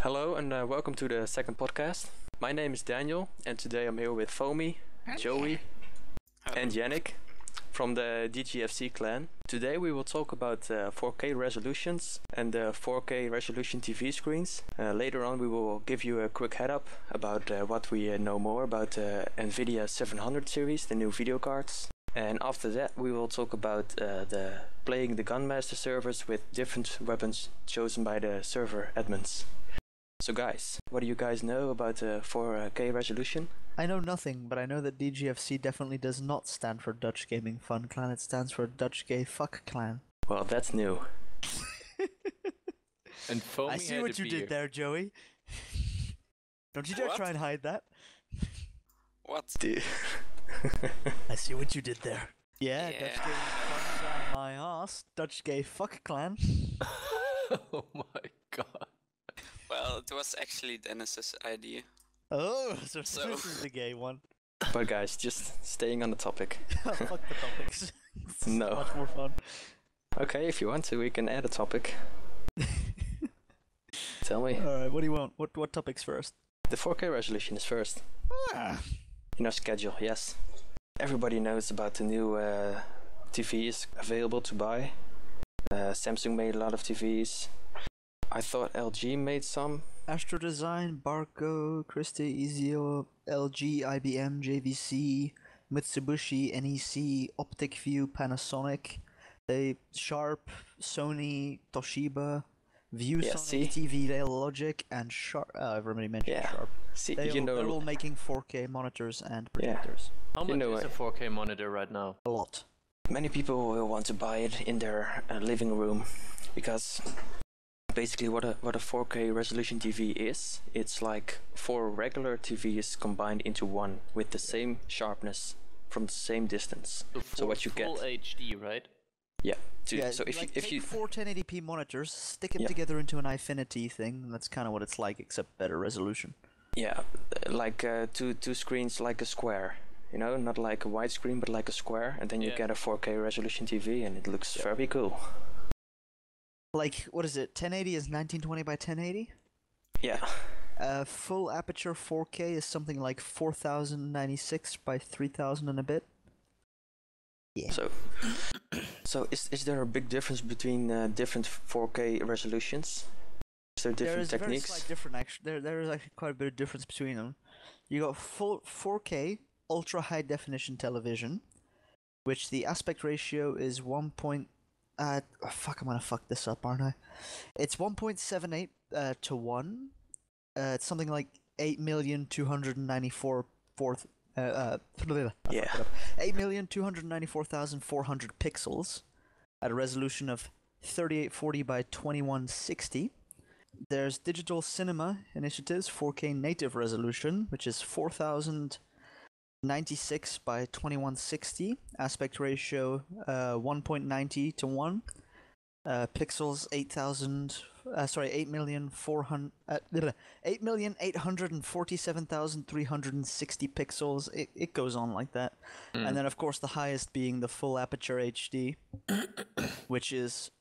Hello and welcome to the second podcast. My name is Daniel and today I'm here with Fomi, Joey and Yannick from the DGFC clan. Today we will talk about 4K resolutions and 4K resolution TV screens. Later on we will give you a quick head up about what we know more about Nvidia 700 series, the new video cards. And after that we will talk about playing the Gunmaster servers with different weapons chosen by the server admins. So guys, what do you guys know about 4K resolution? I know nothing, but I know that DGFC definitely does not stand for Dutch Gaming Fun Clan. It stands for Dutch Gay Fuck Clan. Well, that's new. And Foamy I see what you did there, Joey. Don't you dare try and hide that. What? I see what you did there. Yeah. Dutch Gaming Fun Clan, my ass. Dutch Gay Fuck Clan. Oh my god. Well, it was actually Dennis's idea. Oh, so this is the gay one. But guys, just staying on the topic. Fuck the topics. It's No. much more fun. Okay, if you want to, we can add a topic. Tell me. Alright, what do you want? What topics first? The 4K resolution is first. In our schedule, yes. Everybody knows about the new TVs available to buy. Samsung made a lot of TVs. I thought LG made some. Astro Design, Barco, Christie, Ezio, LG, IBM, JVC, Mitsubishi, NEC, Optic View, Panasonic, Sharp, Sony, Toshiba, ViewSonic, TV, Logic, and Sharp. I've already mentioned Sharp. See, They're all making 4K monitors and projectors. How much is a 4K monitor right now? A lot. Many people will want to buy it in their living room because basically what a 4K resolution TV is, it's like 4 regular TVs combined into one with the same sharpness from the same distance. So what you get full HD, right? Yeah. So if you 4 1080p monitors, stick them together into an Infinity thing, and that's kind of what it's like, except better resolution. Yeah, like two screens like a square. You know, not like a widescreen, but like a square, and then you get a 4K resolution TV, and it looks very cool. Like, what is it? 1080 is 1920 by 1080? Yeah. Full aperture 4K is something like 4096 by 3000 and a bit. Yeah. So is there a big difference between different 4K resolutions? Is there different techniques? Very slight difference, actually. There is actually quite a bit of difference between them. You got full 4K ultra high definition television, which the aspect ratio is 1. Fuck, I'm gonna fuck this up, aren't I? It's 1.78 to 1. It's something like 8,294,400 pixels at a resolution of 3840 by 2160. There's Digital Cinema Initiative's 4K native resolution, which is 4096 by 2160, aspect ratio 1.90 to 1, pixels 8,847,360 pixels. It goes on like that. And then of course the highest being the full aperture HD, which is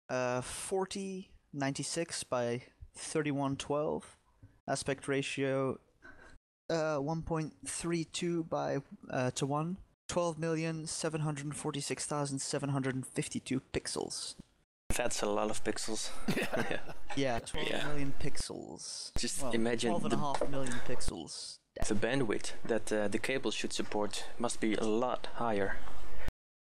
4096 by 3112, aspect ratio 1.32 by to 1, 12,746,752 pixels. That's a lot of pixels. Yeah, 12 million pixels. Just imagine 12.5 million pixels. The bandwidth that the cable should support must be a lot higher.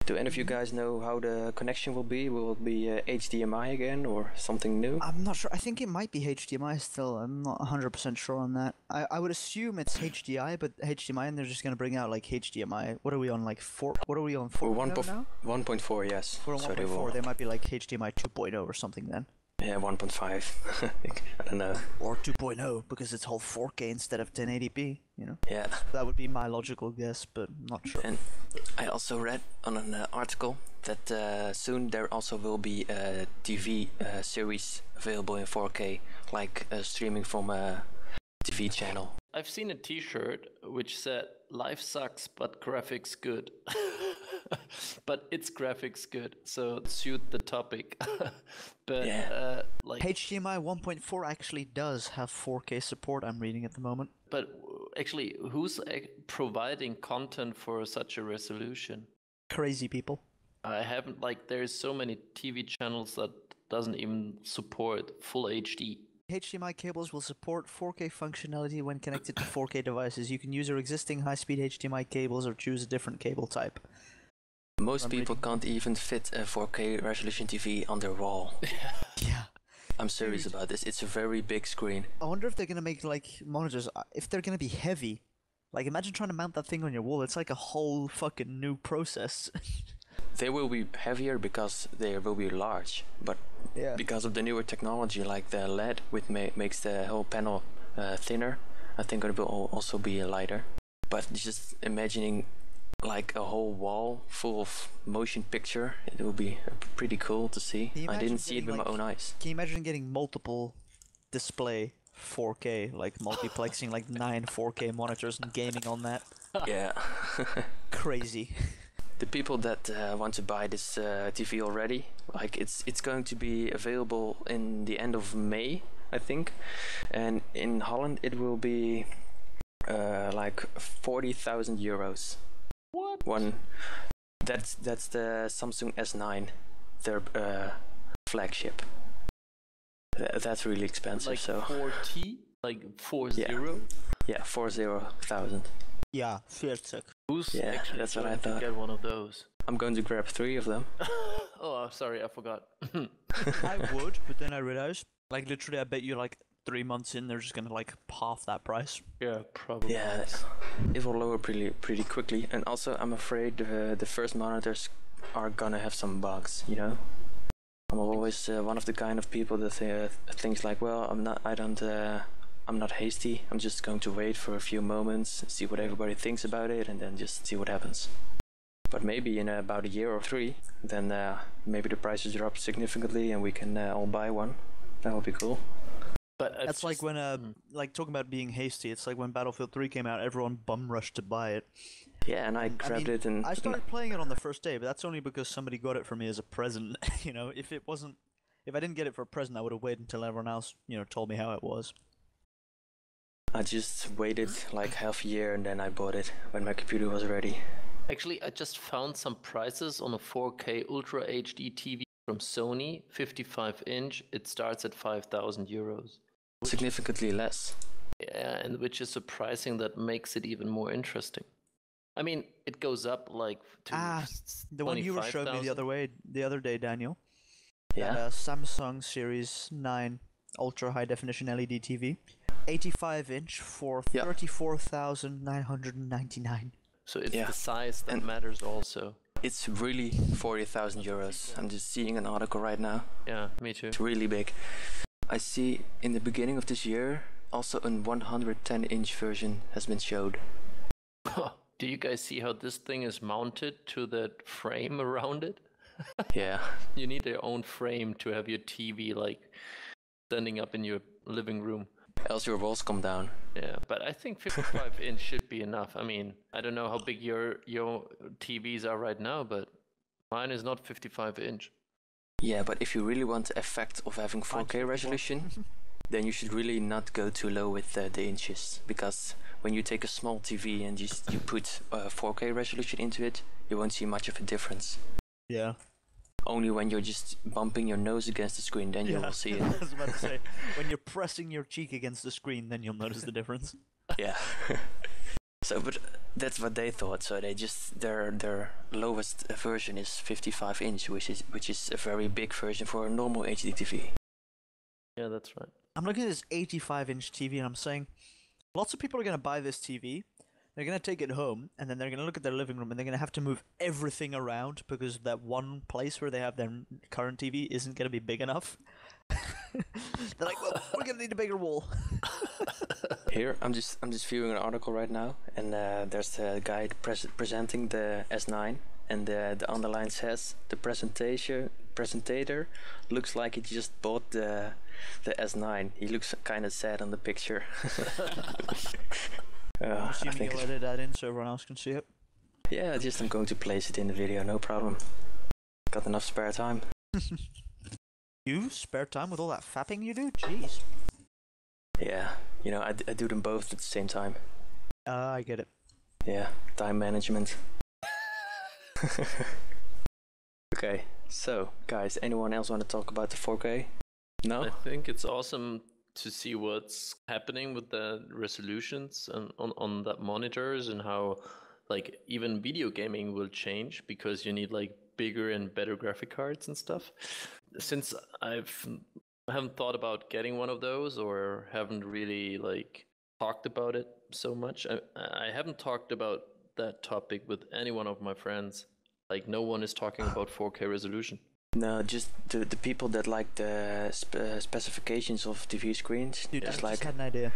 Do any of you guys know how the connection will be? Will it be HDMI again or something new? I'm not sure. I think it might be HDMI still. I'm not 100% sure on that. I would assume it's HDMI, and they're just going to bring out like HDMI. What are we on, like 4? What are we on, 4 now? 1.4, yes. We're on 1.4. They might be like HDMI 2.0 or something then. Yeah, 1.5. I don't know. Or 2.0 because it's whole 4K instead of 1080p, you know? Yeah. That would be my logical guess, but I'm not sure. And I also read on an article that soon there also will be a TV series available in 4K, like streaming from a TV channel. I've seen a t-shirt which said, "Life sucks, but graphics good." But it's graphics good, so suit the topic. But like HDMI 1.4 actually does have 4K support. I'm reading at the moment. But actually, who's providing content for such a resolution? Crazy people. I haven't there's so many TV channels that doesn't even support full HD. HDMI cables will support 4K functionality when connected to 4K devices. You can use your existing high-speed HDMI cables or choose a different cable type. Most people can't even fit a 4K resolution TV on their wall. Yeah. I'm serious about this. It's a very big screen. I wonder if they're gonna make monitors. If they're gonna be heavy. Imagine trying to mount that thing on your wall. It's like a whole fucking new process. They will be heavier because they will be large, but because of the newer technology, like the LED, which makes the whole panel thinner, I think it will also be lighter. But just imagining like a whole wall full of motion picture, it will be pretty cool to see. I didn't see it with my own eyes. Can you imagine getting multiple display 4K, multiplexing 9 4K monitors and gaming on that? Yeah. Crazy. The people that want to buy this TV already, it's going to be available in the end of May, I think, and in Holland it will be 40,000 euros. What? That's the Samsung S9, their flagship. That's really expensive. So 4T, 40. Yeah, 40,000. Yeah, 40. Who's Yeah, actually that's what going I thought. to get one of those? I'm going to grab 3 of them. Oh, sorry, I forgot. I would, but then I realized, literally, I bet you 3 months in, they're just gonna half that price. Yeah, probably. Yeah, it will lower pretty quickly. And also, I'm afraid the first monitors are gonna have some bugs. I'm always one of the kind of people that say things like, "Well, I'm not hasty. I'm just going to wait for a few moments, see what everybody thinks about it, and then just see what happens." But maybe in about a year or 3, then maybe the prices drop significantly and we can all buy one. That would be cool. But that's like when talking about being hasty. It's like when Battlefield 3 came out, everyone bum rushed to buy it. Yeah, and I grabbed it and I started playing it on the first day, but that's only because somebody got it for me as a present. If I didn't get it for a present, I would have waited until everyone else, told me how it was. I just waited half a year and then I bought it when my computer was ready. Actually, I just found some prices on a 4K Ultra HD TV from Sony, 55-inch. It starts at 5,000 euros. Significantly less. Yeah, and which is surprising. That makes it even more interesting. I mean, it goes up to the one you were showing me the other day, Daniel. Yeah. That, Samsung Series 9 Ultra High Definition LED TV, 85-inch for 34,999. So it's the size that matters also. It's really 40,000 euros. I'm just seeing an article right now. Yeah, me too. It's really big. I see in the beginning of this year, also a 110-inch version has been showed. Do you guys see how this thing is mounted to that frame around it? Yeah. You need your own frame to have your TV standing up in your living room. Else your walls come down. Yeah, but I think 55-inch should be enough. I mean, I don't know how big your TVs are right now, but mine is not 55-inch. Yeah, but if you really want the effect of having 4K resolution, then you should really not go too low with the inches. Because when you take a small TV and you put 4K resolution into it, you won't see much of a difference. Yeah. Only when you're just bumping your nose against the screen, then you will see it. I was about to say, when you're pressing your cheek against the screen, then you'll notice the difference. Yeah. So, but that's what they thought. So they just their lowest version is 55-inch, which is a very big version for a normal HD TV. Yeah, that's right. I'm looking at this 85-inch TV and I'm saying, lots of people are gonna buy this TV. They're going to take it home, and then they're going to look at their living room, and they're going to have to move everything around because that one place where they have their current TV isn't going to be big enough. They're like, well, we're going to need a bigger wall. Here, I'm just viewing an article right now, and there's a guy presenting the S9, and the underline says, the presentator looks like he just bought the S9. He looks kind of sad on the picture. I'm assuming you'll edit that in so everyone else can see it. Yeah, I'm going to place it in the video, no problem. Got enough spare time. You spare time with all that fapping you do? Jeez. Yeah, you know, I do them both at the same time. I get it. Yeah, time management. Okay, so guys, anyone else want to talk about the 4K? No? I think it's awesome to see what's happening with the resolutions and on that monitors, and how like even video gaming will change because you need like bigger and better graphic cards and stuff. Since I haven't thought about getting one of those, or haven't really like talked about it so much. I haven't talked about that topic with any one of my friends. Like no one is talking about 4K resolution. No, just the people that like the specifications of TV screens. Dude, just I like just had an idea.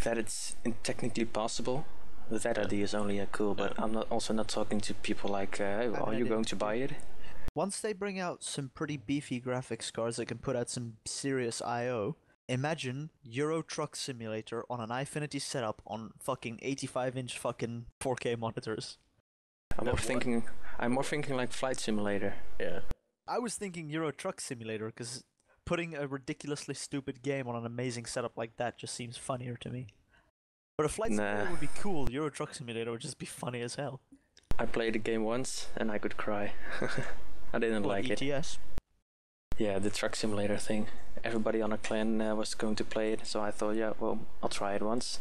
that it's technically possible. That idea is only cool, but I'm not talking to people like, hey, are you going to buy it? Once they bring out some pretty beefy graphics cards that can put out some serious I/O, imagine Euro Truck Simulator on an Ifinity setup on fucking 85-inch fucking 4K monitors. I'm more thinking like Flight Simulator. Yeah. I was thinking Euro Truck Simulator because putting a ridiculously stupid game on an amazing setup like that just seems funnier to me. But a Flight Simulator would be cool. Euro Truck Simulator would just be funny as hell. I played the game once and I could cry. I didn't like it. ETS? Yeah, the truck simulator thing. Everybody on our clan was going to play it, so I thought, yeah, well, I'll try it once.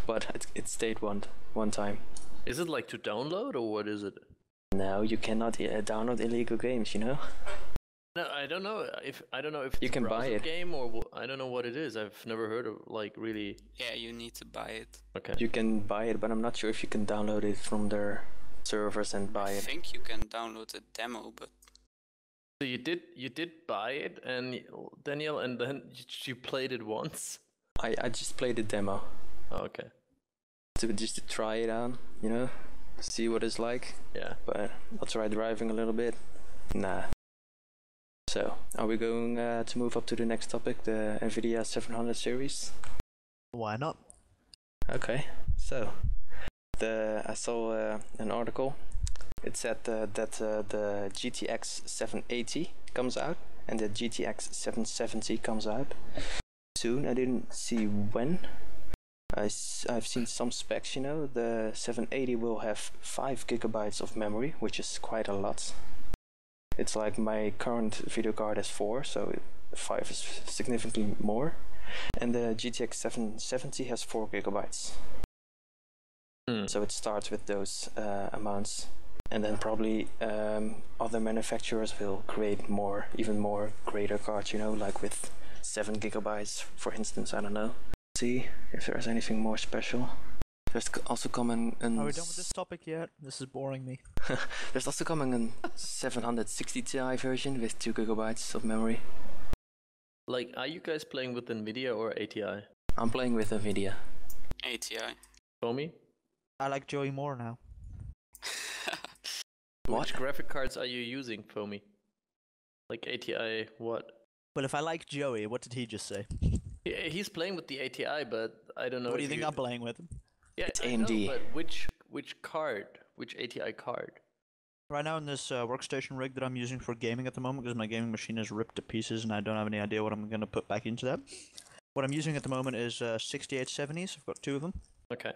But it stayed one time. Is it like to download, or what is it? No, you cannot download illegal games, you know? No, I don't know if you can buy it. Game, or I don't know what it is. I've never heard of like really. Yeah, you need to buy it. Okay. You can buy it, but I'm not sure if you can download it from their servers and buy it. I think you can download a demo, but So you did buy it, and Daniel, and then you played it once. I just played the demo. Oh, okay. Just to try it out, you know, see what it's like. Yeah. But I'll try driving a little bit. Nah. So, are we going to move up to the next topic, the Nvidia 700 series? Why not? Okay. So, I saw an article. It said that the GTX 780 comes out and the GTX 770 comes out soon. I didn't see when. I've seen some specs, you know. The 780 will have 5 gigabytes of memory, which is quite a lot. It's like my current video card has 4, so 5 is significantly more. And the GTX 770 has 4 gigabytes. So it starts with those amounts. And then probably other manufacturers will create even more greater cards, you know, like with 7 gigabytes, for instance, I don't know. See if there's anything more special. There's also coming an... Are we done with this topic yet? This is boring me. There's also coming a 760 Ti version with 2 gigabytes of memory. Like, are you guys playing with Nvidia or ATI? I'm playing with Nvidia. ATI. Foamy? I like Joey more now. What? Which graphic cards are you using, Foamy? Like ATI, what? Well, if I like Joey, what did he just say? Yeah, he's playing with the ATI, but I don't know. What do you think I'm playing with? Yeah, it's I AMD. know, but which card? Which ATI card? Right now in this workstation rig that I'm using for gaming at the moment, because my gaming machine is ripped to pieces and I don't have any idea what I'm going to put back into that. What I'm using at the moment is 6870s. I've got 2 of them. Okay.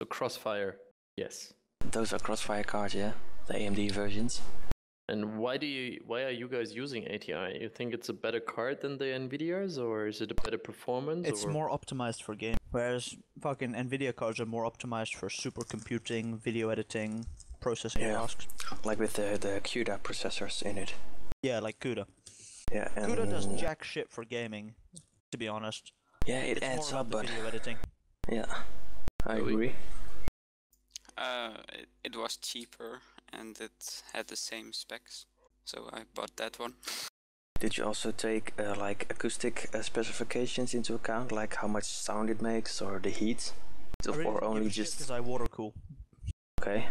So Crossfire. Yes. Those are Crossfire cards, yeah? The AMD versions. And why are you guys using ATI? You think it's a better card than the Nvidias, or is it a better performance? It's more optimized for game, whereas fucking Nvidia cards are more optimized for supercomputing, video editing, processing tasks. Like with the CUDA processors in it. Yeah, like CUDA. Yeah, and CUDA does jack shit for gaming, to be honest. yeah, it It's adds more up, about the but video editing. yeah, I agree. It was cheaper and it had the same specs, so I bought that one. Did you also take like acoustic specifications into account, like how much sound it makes or the heat, or only just? Because I water cool. Okay.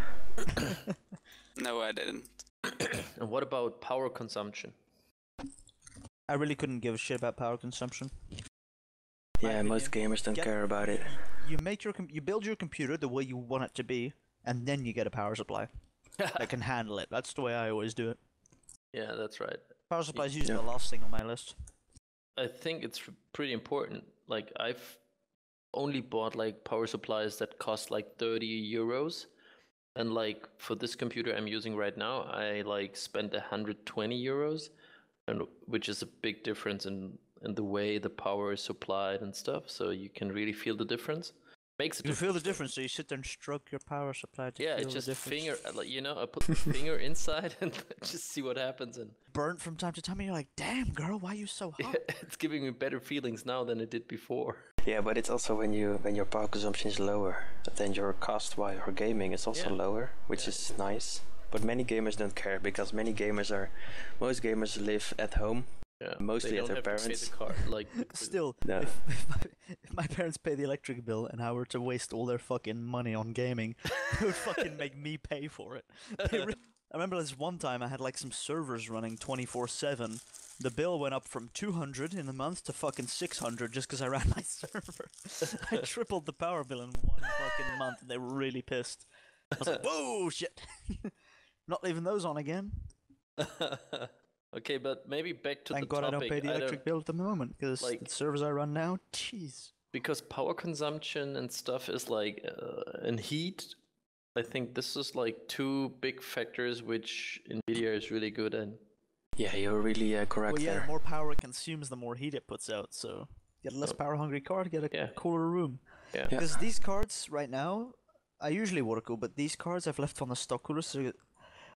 No, I didn't. And what about power consumption? I really couldn't give a shit about power consumption. Yeah, most gamers don't care about it. You make you build your computer the way you want it to be, and then you get a power supply that can handle it. That's the way I always do it. Yeah, that's right. Power supply is usually the last thing on my list. I think it's pretty important. Like I've only bought like power supplies that cost like 30 euros. And like for this computer I'm using right now, I like spent 120 euros, and which is a big difference in the way the power is supplied and stuff. So you can really feel the difference. Makes a You difference. feel the difference, so you sit there and stroke your power supply to Yeah, feel it's just the difference. finger, like, you know, I put the finger inside and just see what happens, and Burnt from time to time, and you're like, damn, girl, why are you so hot? it's giving me better feelings now than it did before. Yeah, but it's also when your power consumption is lower, then your cost while you're gaming is also lower, which is nice. But many gamers don't care, because most gamers live at home. Yeah, Mostly they at don't their have to pay parents. the car, like Still, No. if my parents pay the electric bill and I were to waste all their fucking money on gaming, they would fucking make me pay for it. I remember this one time I had like some servers running 24/7. The bill went up from 200 in a month to fucking 600 just because I ran my server. I tripled the power bill in one fucking month, and they were really pissed. I was like, whoa, shit. Not leaving those on again. Okay, but maybe back to Thank the God topic. I don't pay the electric bill at the moment, because like- the servers I run now, jeez. Because power consumption and stuff is like, and heat, I think this is like two big factors which Nvidia is really good at. Yeah, you're really correct Well, yeah, there. the more power it consumes, the more heat it puts out, so get a less power-hungry card, get a cooler room. Yeah. Because these cards, right now, I usually water cool, but these cards I've left on the stock coolers, so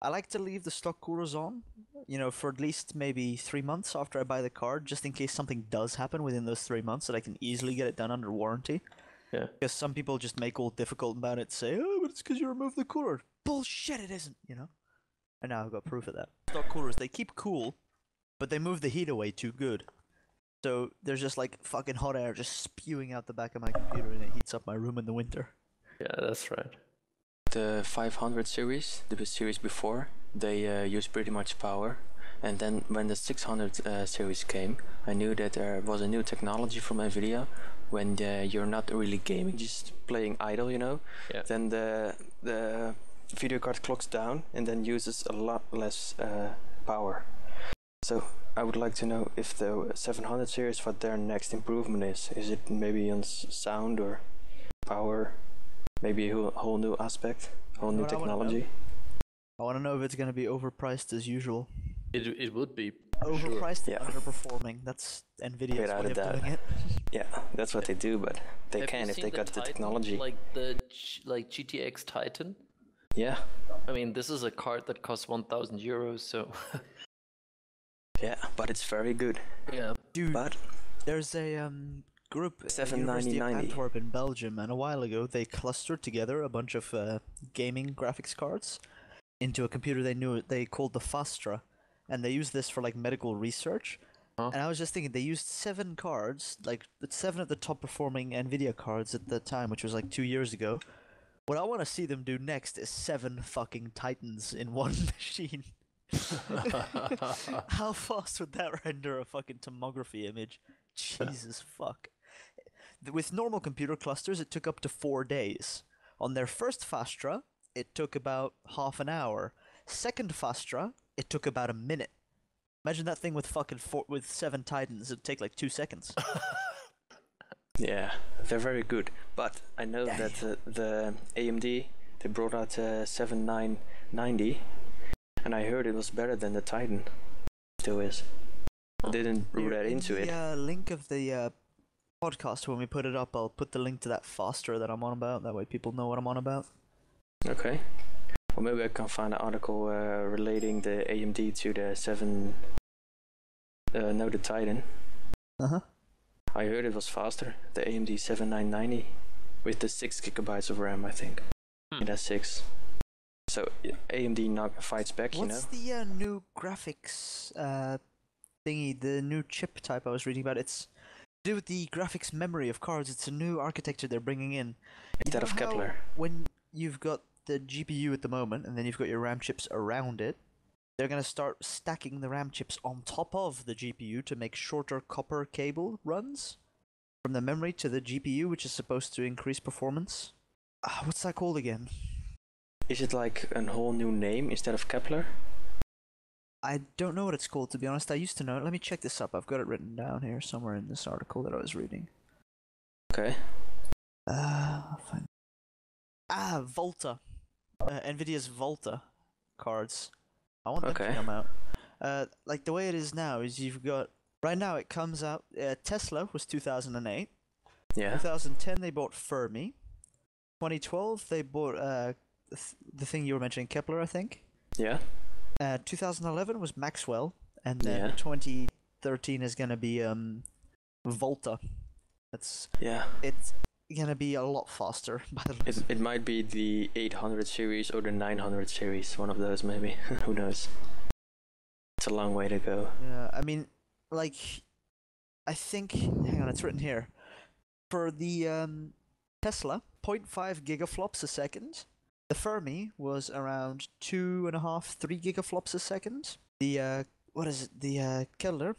I like to leave the stock coolers on, you know, for at least maybe 3 months after I buy the card, just in case something does happen within those 3 months, that I can easily get it done under warranty. Yeah. Because some people just make all difficult about it, say, oh, but it's because you removed the cooler. Bullshit, it isn't, you know? And now I've got proof of that. Stock coolers, they keep cool, but they move the heat away too good. So there's just like fucking hot air just spewing out the back of my computer, and it heats up my room in the winter. Yeah, that's right. The 500 series, the series before, they use pretty much power. And then when the 600 series came, I knew that there was a new technology from Nvidia. When you're not really gaming, just playing idle, you know, then the video card clocks down and then uses a lot less power. So I would like to know if the 700 series, what their next improvement is. Is it maybe on sound or power? Maybe a whole new aspect, whole new technology? I want to know if it's going to be overpriced as usual. It would be Overpriced sure. and underperforming. That's Nvidia's way of doing it. Yeah, that's what they do, but they Have can you if seen they got the Titan? technology. Like the GTX Titan. Yeah. I mean, this is a card that costs 1,000 euros, so. Yeah, but it's very good. Yeah, Dude, But there's a group at the 790. University of Antwerp in Belgium, and a while ago they clustered together a bunch of gaming graphics cards into a computer they called the Fastra, and they used this for like medical research. And I was just thinking, they used 7 cards, like 7 of the top performing Nvidia cards at the time, which was like 2 years ago. What I want to see them do next is 7 fucking Titans in one machine. How fast would that render a fucking tomography image? Jesus fuck. With normal computer clusters, it took up to 4 days. On their first Fastra, it took about half an hour. Second Fastra, it took about a minute. Imagine that thing with fucking 7 Titans. It'd take like 2 seconds. yeah, they're very good. But I know that the AMD, they brought out 7990, and I heard it was better than the Titan. Still is. I didn't read into it. The link of the podcast, when we put it up, I'll put the link to that Faster that I'm on about. That way people know what I'm on about. Okay. Or maybe I can find an article relating the AMD to the the Titan. Uh-huh. I heard it was faster, the AMD 7990, with the 6 gigabytes of RAM, I think. It has 6. So AMD fights back, you know. What's the new graphics thingy, the new chip type I was reading about? It's to do with the graphics memory of cards. It's a new architecture they're bringing in. Instead of Kepler. When you've got the GPU at the moment, and then you've got your RAM chips around it, they're going to start stacking the RAM chips on top of the GPU to make shorter copper cable runs from the memory to the GPU, which is supposed to increase performance. What's that called again? Is it like a whole new name instead of Kepler? I don't know what it's called, to be honest. I used to know it. Let me check this up. I've got it written down here somewhere in this article that I was reading. Okay. I'll find... Volta. Nvidia's Volta cards. I want them to come out. Like the way it is now is you've got... Right now it comes out... Tesla was 2008. Yeah. 2010 they bought Fermi. 2012 they bought the thing you were mentioning, Kepler, I think. Yeah. 2011 was Maxwell, and then 2013 is gonna be Volta. It's gonna be a lot faster. By the looks. It might be the 800 series or the 900 series, one of those maybe. Who knows? It's a long way to go. Yeah, I mean, like, I think. Hang on, it's written here. For the Tesla, 0.5 gigaflops a second. The Fermi was around 2.5, 3 gigaflops a second. The The Keller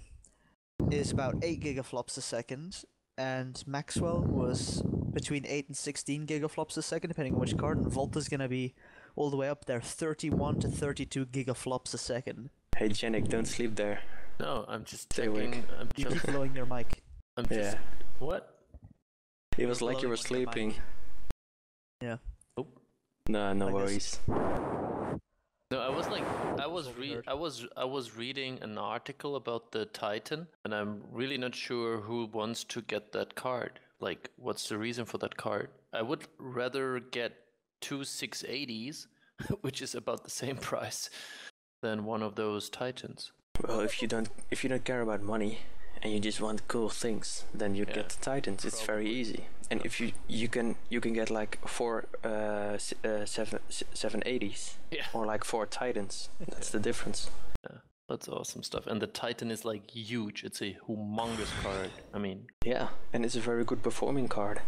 is about 8 gigaflops a second, and Maxwell was between 8 and 16 gigaflops a second, depending on which card. And Volta's gonna be all the way up there, 31 to 32 gigaflops a second. Hey, Janik, don't sleep there. No, I'm just Stay checking. awake. You keep blowing your mic. I'm just... What? It was like you were blowing on your sleeping. mic. Yeah. Oh. No, no Like worries. No, I was reading an article about the Titan, and I'm really not sure who wants to get that card. Like, what's the reason for that card? I would rather get two 680s, which is about the same price, than one of those Titans. Well, if you don't care about money and you just want cool things, then you get the Titans. It's very easy. And if you can get like 4 780s or like 4 Titans. That's the difference. Yeah, that's awesome stuff. And the Titan is like huge. It's a humongous card. I mean, yeah, and it's a very good performing card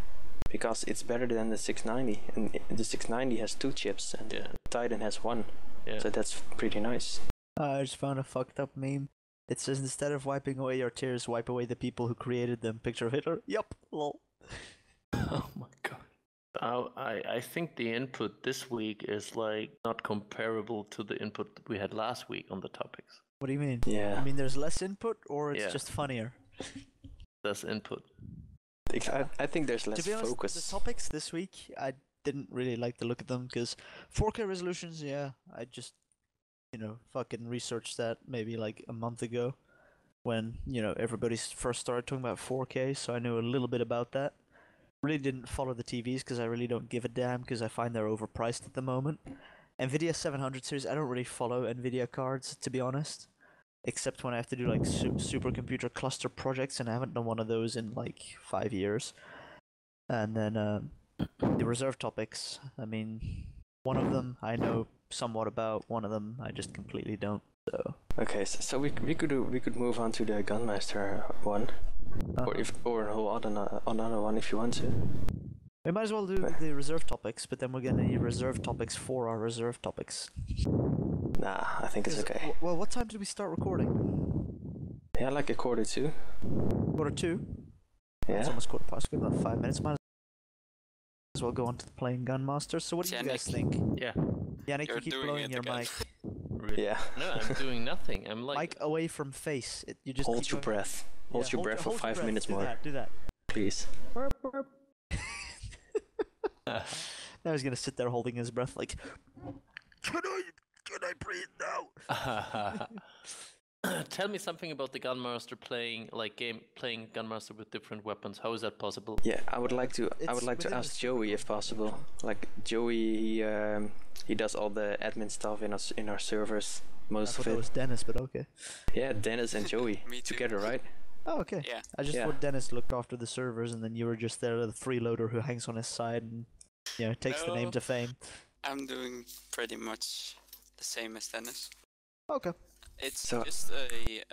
because it's better than the 690. And the 690 has 2 chips, and the Titan has 1. Yeah. So that's pretty nice. I just found a fucked up meme. It says, instead of wiping away your tears, wipe away the people who created them. Picture of Hitler. Yup. Lol. oh my god. I think the input this week is like not comparable to the input we had last week on the topics. What do you mean? Yeah. I mean, there's less input, or it's just funnier? Less input. I think there's less to be honest, focus. the topics this week, I didn't really like the look of them, because 4K resolutions, I just, fucking researched that maybe like a month ago when, everybody first started talking about 4K, so I knew a little bit about that. Really didn't follow the TVs because I really don't give a damn, because I find they're overpriced at the moment. Nvidia 700 series, I don't really follow Nvidia cards, to be honest, except when I have to do like supercomputer cluster projects, and I haven't done one of those in like 5 years. And then the reserve topics, I mean, one of them I know somewhat about, one of them I just completely don't. So okay, so we could move on to the Gunmaster one, or a whole another one if you want to. We might as well do the reserve topics, but then we're gonna need reserve topics for our reserve topics. Nah, I think it's okay. Well, what time did we start recording? Yeah, like 1:45. 1:45? Yeah. It's almost 1:15. We've got 5 minutes. Might as well go on to the playing Gunmaster. So what do you guys think? Yeah. Yannick, you keep blowing your mic. Really? Yeah. No, I'm doing nothing. I'm like... Mic away from face. You just hold your breath. Hold your breath for 5 minutes more. Do that. Please. Now he's gonna sit there holding his breath like, can I breathe now? Tell me something about the Gunmaster playing Gunmaster with different weapons. How is that possible? Yeah, I would like to ask Joey if possible. Like Joey, he does all the admin stuff in our servers. Most of it. It was Dennis, but okay. Yeah, Dennis and Joey together, right? Oh, okay. Yeah. I just thought Dennis looked after the servers, and then you were just there, the freeloader who hangs on his side and takes the name to fame. I'm doing pretty much the same as Dennis. Okay. It's just a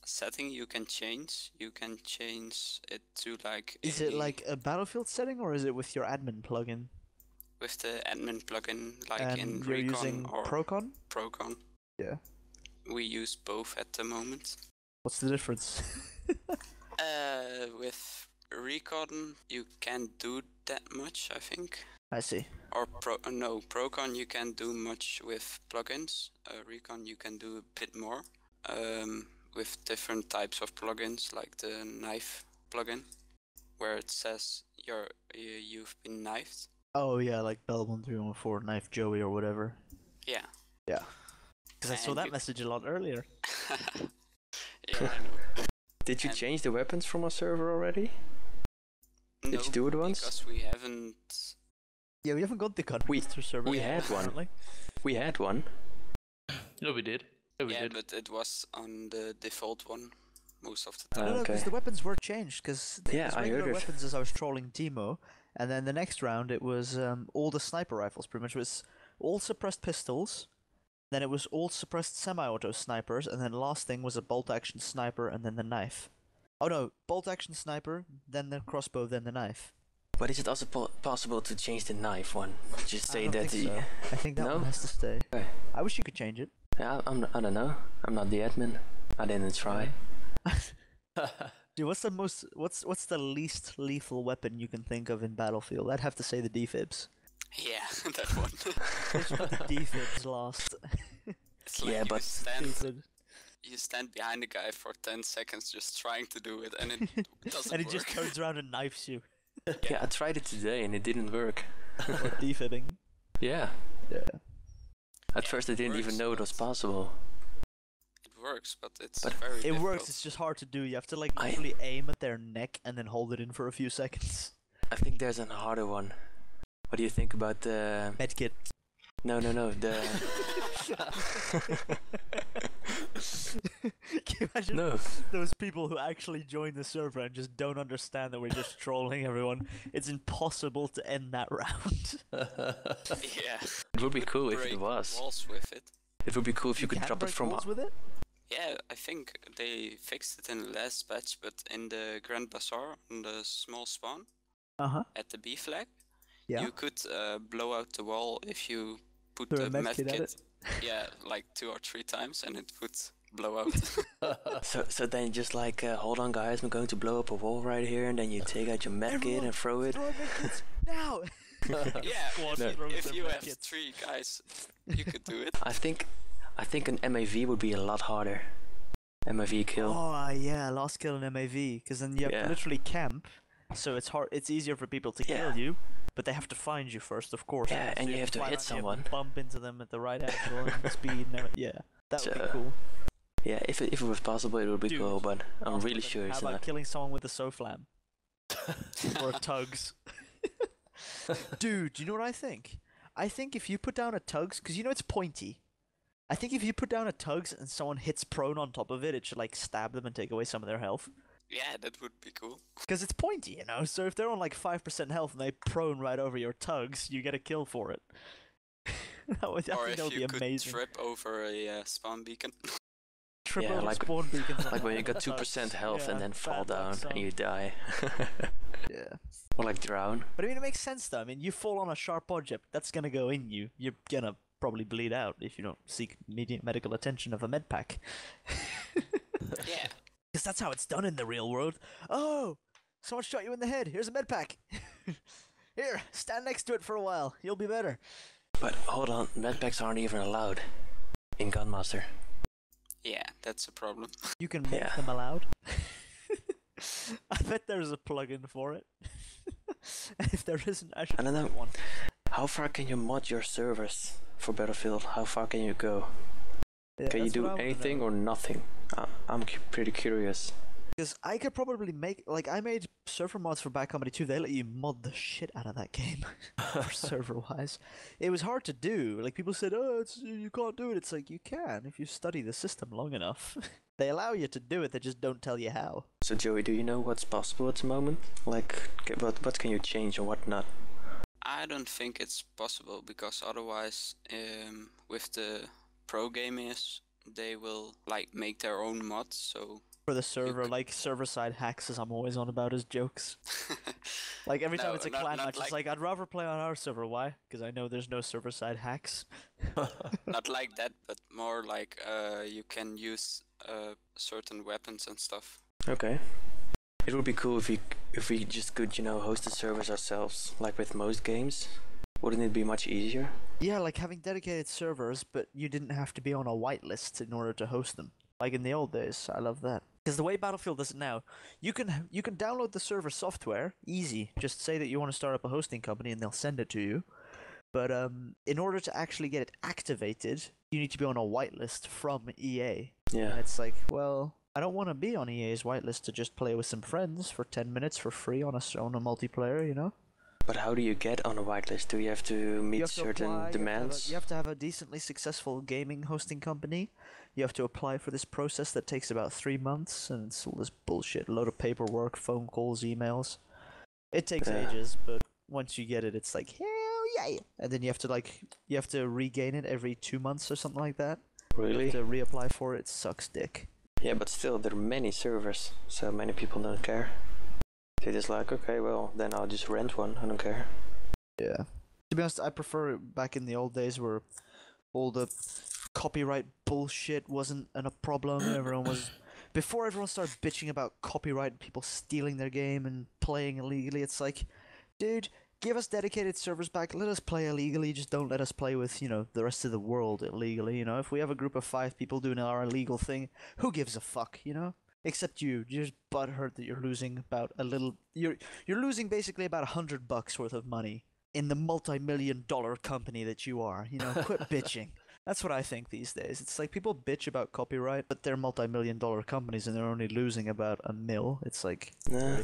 setting you can change. You can change it to like. Is it like a Battlefield setting, or is it with your admin plugin? With the admin plugin, like and in you're Recon using or Procon? Procon. Yeah. We use both at the moment. What's the difference? With Recon, you can't do that much, I think. I see. Or no, Procon you can do much with plugins. Recon you can do a bit more with different types of plugins, like the knife plugin, where it says you've been knifed. Oh yeah, like Bell 1314 Knife Joey or whatever. Yeah. Yeah. Because I saw And that you- message a lot earlier. Yeah, I know. Did you And- change the weapons from a server already? Did No, you do it once? Because we haven't. Yeah, we haven't got the We- Gunmaster server. we yet, had one. apparently. We had one. No, we did. Yeah, we Yeah, did. but it was on the default one most of the time. No, Okay. because the weapons were changed. Because Yeah, I heard regular it. weapons as I was trolling Demo, and then the next round it was all the sniper rifles. Pretty much it was all suppressed pistols. Then it was all suppressed semi-auto snipers, and then last thing was a bolt-action sniper, and then the knife. Oh no, bolt-action sniper, then the crossbow, then the knife. But is it also possible to change the knife one? Just say I don't that think the. so. I think that No? one has to stay. Okay. I wish you could change it. Yeah, I don't know. I'm not the admin. I didn't try. Dude, what's the least lethal weapon you can think of in Battlefield? I'd have to say the defibs. Yeah, that one. They should put the defibs last. It's like Yeah, but- Stupid. you stand behind the guy for 10 seconds just trying to do it, and it doesn't And he work. just turns around and knifes you. Yeah, I tried it today and it didn't work. Or defibbing. Yeah. Yeah. At Yeah, first I it didn't even works, know it was but- possible. It works, but it's But very It difficult. works, it's just hard to do. You have to like I- literally aim at their neck and then hold it in for a few seconds. I think there's a harder one. What do you think about the... Medkit. No, the... Can you imagine No. those people who actually join the server and just don't understand that we're just trolling everyone? It's impossible to end that round. Yeah. It would be cool if Break it was. walls with it. It would be cool if you could can drop it break from... walls with it? Yeah, I think they fixed it in the last patch, but in the Grand Bazaar, on the small spawn, Uh-huh. at the B flag, Yeah. you could blow out the wall if you put Throw the a medkit at medkit. Yeah, like 2 or 3 times, and it would blow out. So then just like, hold on guys, I'm going to blow up a wall right here, and then you take out your medkit Everyone, and throw it. Throw medkits now! Yeah, Squad if, throws if their you have medkits. 3 guys, you could do it. I think an MAV would be a lot harder. MAV kill. Oh, yeah, last kill in MAV, because then you have Yeah. to literally camp, so it's easier for people to Yeah. kill you, but they have to find you first, of course. Yeah, So and you have to fly hit around, you have someone. bump into them at the right angle and speed and everything. Yeah, that would be So, cool. Yeah, if it was possible, it would be Dude, cool, but I'm Last really weapon, sure How it's about not. killing someone with a SOFLAM? Or a Tugs? Dude, do you know what I think? I think if you put down a Tugs, because you know it's pointy. I think if you put down a Tugs and someone hits prone on top of it, it should like stab them and take away some of their health. Yeah, that would be cool. Because it's pointy, you know? So if they're on like 5% health and they prone right over your Tugs, you get a kill for it. I Or think if that would you be could amazing. trip over a spawn beacon. Trip Yeah, over like- spawn beacons. Like when you got Tugs. 2% health Yeah, and then fall bad luck, down son. and you die. Yeah. Or like drown. But I mean, it makes sense though. I mean, you fall on a sharp object, that's gonna go in you. You're gonna probably bleed out if you don't seek immediate medical attention of a med pack. Yeah. Because that's how it's done in the real world. Oh, someone shot you in the head. Here's a med pack. Here, stand next to it for a while. You'll be better. But hold on, medpacks aren't even allowed in Gunmaster. Yeah, that's a problem. You can make Yeah. them allowed. I bet there's a plugin for it. And if there isn't, I should I don't know. put one. How far can you mod your servers for Battlefield? How far can you go? Yeah, Can you that's do what I wanna anything know. or nothing? I'm pretty curious. Because I could probably make, like, I made server mods for Bad Comedy 2. They let you mod the shit out of that game, for server-wise. It was hard to do. Like, people said, oh, you can't do it. It's like, you can if you study the system long enough. They allow you to do it, they just don't tell you how. So Joey, do you know what's possible at the moment? Like, what can you change and what not? I don't think it's possible because otherwise, with the pro gamers, they will like make their own mods. So For the server, could- like, server-side hacks, as I'm always on about as jokes. Like, every time No, it's a not- clan not match, it's like, I'd rather play on our server. Why? Because I know there's no server-side hacks. not like that, but more like you can use certain weapons and stuff. Okay. It would be cool if we just could, host the servers ourselves, like with most games. Wouldn't it be much easier? Yeah, like having dedicated servers, but you didn't have to be on a whitelist in order to host them. Like in the old days, I love that. Because the way Battlefield does it now, you can download the server software, easy. Just say that you want to start up a hosting company and they'll send it to you. But in order to actually get it activated, you need to be on a whitelist from EA. Yeah. And it's like, well, I don't want to be on EA's whitelist to just play with some friends for 10 minutes for free on a multiplayer, you know? But how do you get on a whitelist? Do you have to meet certain demands? You have to have a decently successful gaming hosting company. You have to apply for this process that takes about 3 months, and it's all this bullshit, a load of paperwork, phone calls, emails. It takes ages, but once you get it, it's like, hell yeah! And then you have to regain it every 2 months or something like that. Really? You have to reapply for it. It sucks dick. Yeah, but still, there are many servers, so many people don't care. They're just like, okay, well, then I'll just rent one, I don't care. Yeah. To be honest, I prefer it back in the old days where all the copyright bullshit wasn't a problem. Before everyone started bitching about copyright and people stealing their game and playing illegally, it's like, dude, give us dedicated servers back, let us play illegally, just don't let us play with, the rest of the world illegally, If we have a group of 5 people doing our illegal thing, who gives a fuck, Except you. You're just butthurt that you're losing about a little... You're losing basically about $100 worth of money in the multi-million-dollar company that you are. Quit bitching. That's what I think these days. It's like people bitch about copyright, but they're multi-million-dollar companies and they're only losing about $1 million. It's like... Nah.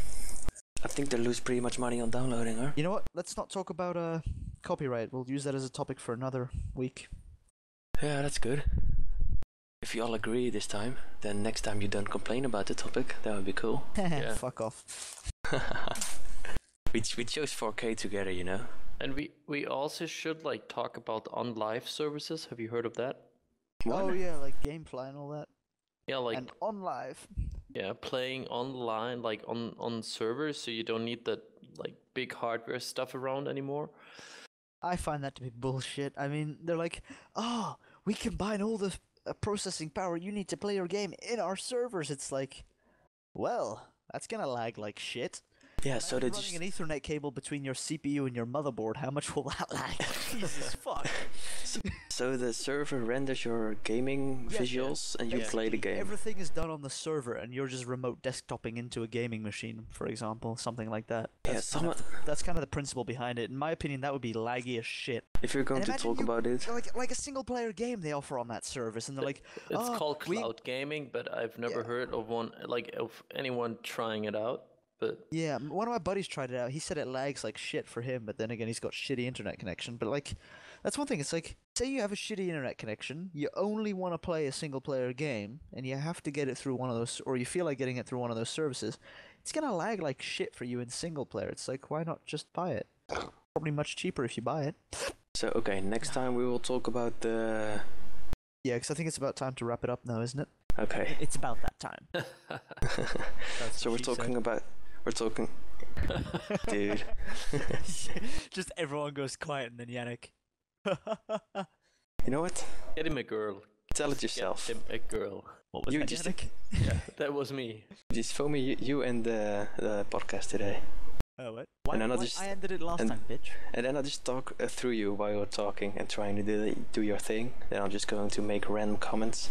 I think they lose pretty much money on downloading, huh? You know what? Let's not talk about copyright. We'll use that as a topic for another week. Yeah, that's good. If you all agree this time, then next time you don't complain about the topic, that would be cool. Yeah. Fuck off. we chose 4K together, And we also should talk about on live services. Have you heard of that? What? Oh yeah, like Gamefly and all that. Yeah, and on live. Yeah, playing online, on servers, so you don't need that big hardware stuff around anymore. I find that to be bullshit. I mean, they're like, oh, we combine all the processing power you need to play your game in our servers. It's like, well, that's gonna lag like shit. Yeah, so they running an Ethernet cable between your CPU and your motherboard, how much will that lag? Jesus fuck. So the server renders your gaming visuals and you play the game. Everything is done on the server and you're just remote desktoping into a gaming machine, for example, something like that. That's kind of the principle behind it. In my opinion, that would be laggy as shit. If you're going to talk about it... Like a single player game they offer on that service and they're like... It's called cloud gaming, but I've never heard of one, of anyone trying it out. But yeah, one of my buddies tried it out. He said it lags like shit for him, but then again, he's got shitty internet connection. But that's one thing. It's like, say you have a shitty internet connection, you only want to play a single player game, and you have to get it through one of those, or you feel like getting it through one of those services. It's gonna lag like shit for you in single player. It's like, why not just buy it? Probably much cheaper if you buy it. So okay, next time we will talk about the... Yeah, because I think it's about time to wrap it up now, isn't it? Okay. It's about that time. So we're talking about... We're talking... Dude. Just everyone goes quiet and then Yannick. You know what? Get him a girl. Tell it yourself. Get him a girl. What was that, Yannick? Yeah, that was me. Just phone me, you and the podcast today. Oh, what? I ended it last time, bitch. And then I'll just talk through you while you're talking and trying to do your thing. Then I'm just going to make random comments.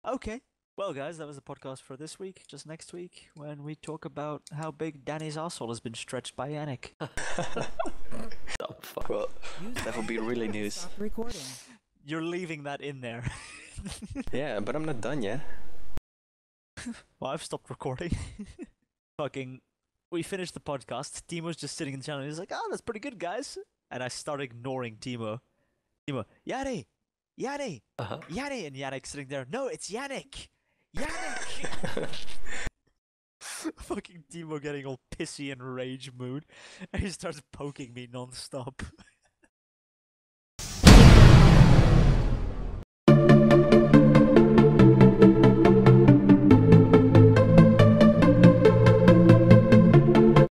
Okay. Well, guys, that was the podcast for this week. Just next week, when we talk about how big Danny's arsehole has been stretched by Yannick. Well, that would be really news. Stop recording. You're leaving that in there. Yeah, but I'm not done yet. Well, I've stopped recording. We finished the podcast. Timo's just sitting in the channel. He's like, "Oh, that's pretty good, guys." And I start ignoring Timo. Yanni, Yanni, Yanni, and Yannick sitting there. No, it's Yannick. Yannick. Fucking Timo getting all pissy and rage mood, and he starts poking me non-stop.